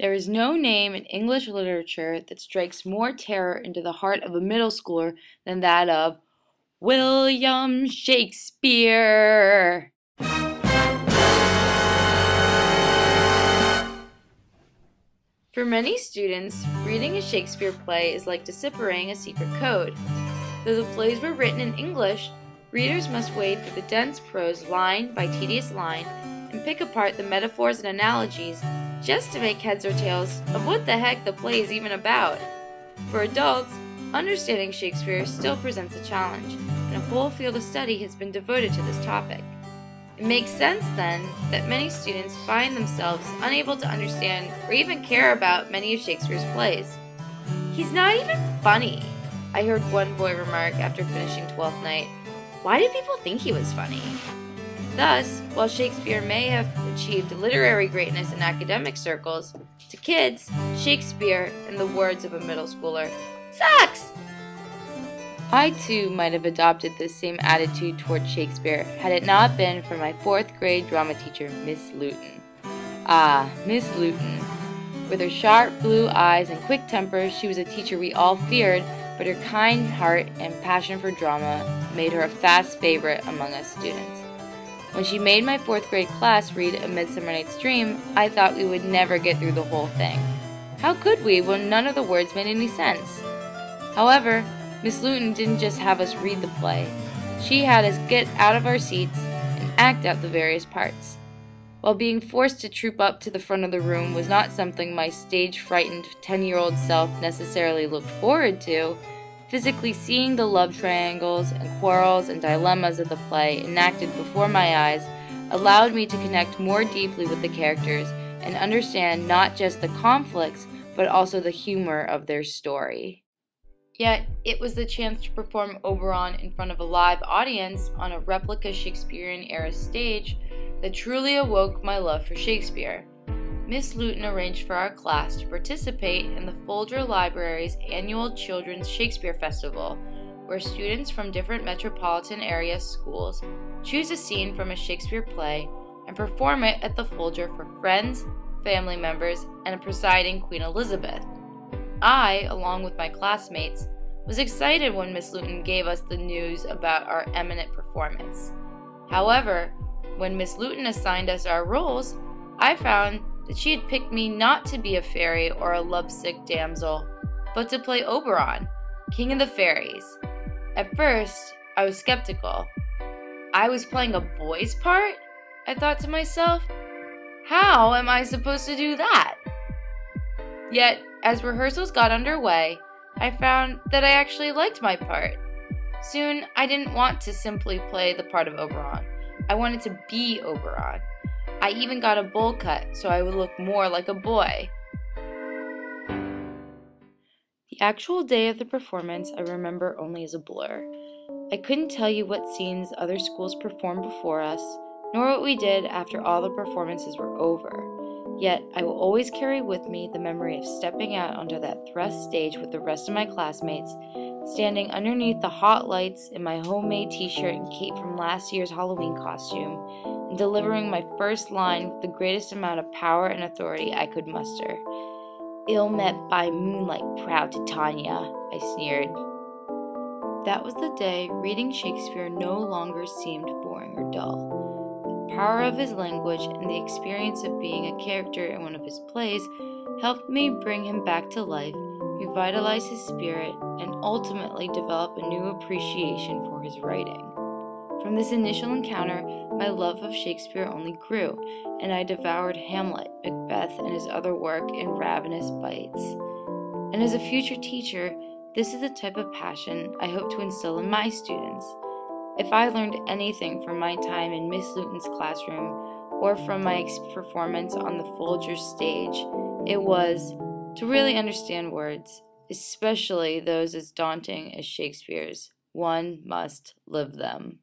There is no name in English literature that strikes more terror into the heart of a middle schooler than that of William Shakespeare. For many students, reading a Shakespeare play is like deciphering a secret code. Though the plays were written in English, readers must wade through the dense prose line by tedious line and pick apart the metaphors and analogies just to make heads or tails of what the heck the play is even about. For adults, understanding Shakespeare still presents a challenge, and a whole field of study has been devoted to this topic. It makes sense, then, that many students find themselves unable to understand or even care about many of Shakespeare's plays. "He's not even funny," I heard one boy remark after finishing Twelfth Night. Why do people think he was funny? Thus, while Shakespeare may have achieved literary greatness in academic circles, to kids, Shakespeare, in the words of a middle schooler, sucks! I too might have adopted this same attitude toward Shakespeare had it not been for my 4th grade drama teacher, Miss Luton. Ah, Miss Luton. With her sharp blue eyes and quick temper, she was a teacher we all feared, but her kind heart and passion for drama made her a fast favorite among us students. When she made my 4th grade class read A Midsummer Night's Dream, I thought we would never get through the whole thing. How could we when none of the words made any sense? However, Miss Luton didn't just have us read the play. She had us get out of our seats and act out the various parts. While being forced to troop up to the front of the room was not something my stage-frightened 10-year-old self necessarily looked forward to, physically seeing the love triangles and quarrels and dilemmas of the play enacted before my eyes allowed me to connect more deeply with the characters and understand not just the conflicts, but also the humor of their story. Yet, it was the chance to perform Oberon in front of a live audience on a replica Shakespearean-era stage that truly awoke my love for Shakespeare. Miss Luton arranged for our class to participate in the Folger Library's annual Children's Shakespeare Festival, where students from different metropolitan area schools choose a scene from a Shakespeare play and perform it at the Folger for friends, family members, and a presiding Queen Elizabeth. I, along with my classmates, was excited when Miss Luton gave us the news about our eminent performance. However, when Miss Luton assigned us our roles, I found that she had picked me not to be a fairy or a lovesick damsel, but to play Oberon, King of the Fairies. At first, I was skeptical. I was playing a boy's part? I thought to myself. How am I supposed to do that? Yet, as rehearsals got underway, I found that I actually liked my part. Soon, I didn't want to simply play the part of Oberon. I wanted to be Oberon. I even got a bowl cut so I would look more like a boy. The actual day of the performance I remember only as a blur. I couldn't tell you what scenes other schools performed before us, nor what we did after all the performances were over. Yet, I will always carry with me the memory of stepping out onto that thrust stage with the rest of my classmates, standing underneath the hot lights in my homemade t-shirt and cape from last year's Halloween costume, and delivering my first line with the greatest amount of power and authority I could muster. "Ill met by moonlight, proud Titania," I sneered. That was the day reading Shakespeare no longer seemed boring or dull. The power of his language and the experience of being a character in one of his plays helped me bring him back to life, revitalize his spirit, and ultimately develop a new appreciation for his writing. From this initial encounter, my love of Shakespeare only grew, and I devoured Hamlet, Macbeth, and his other work in ravenous bites. And as a future teacher, this is the type of passion I hope to instill in my students. If I learned anything from my time in Miss Luton's classroom or from my performance on the Folger stage, it was to really understand words, especially those as daunting as Shakespeare's. One must live them.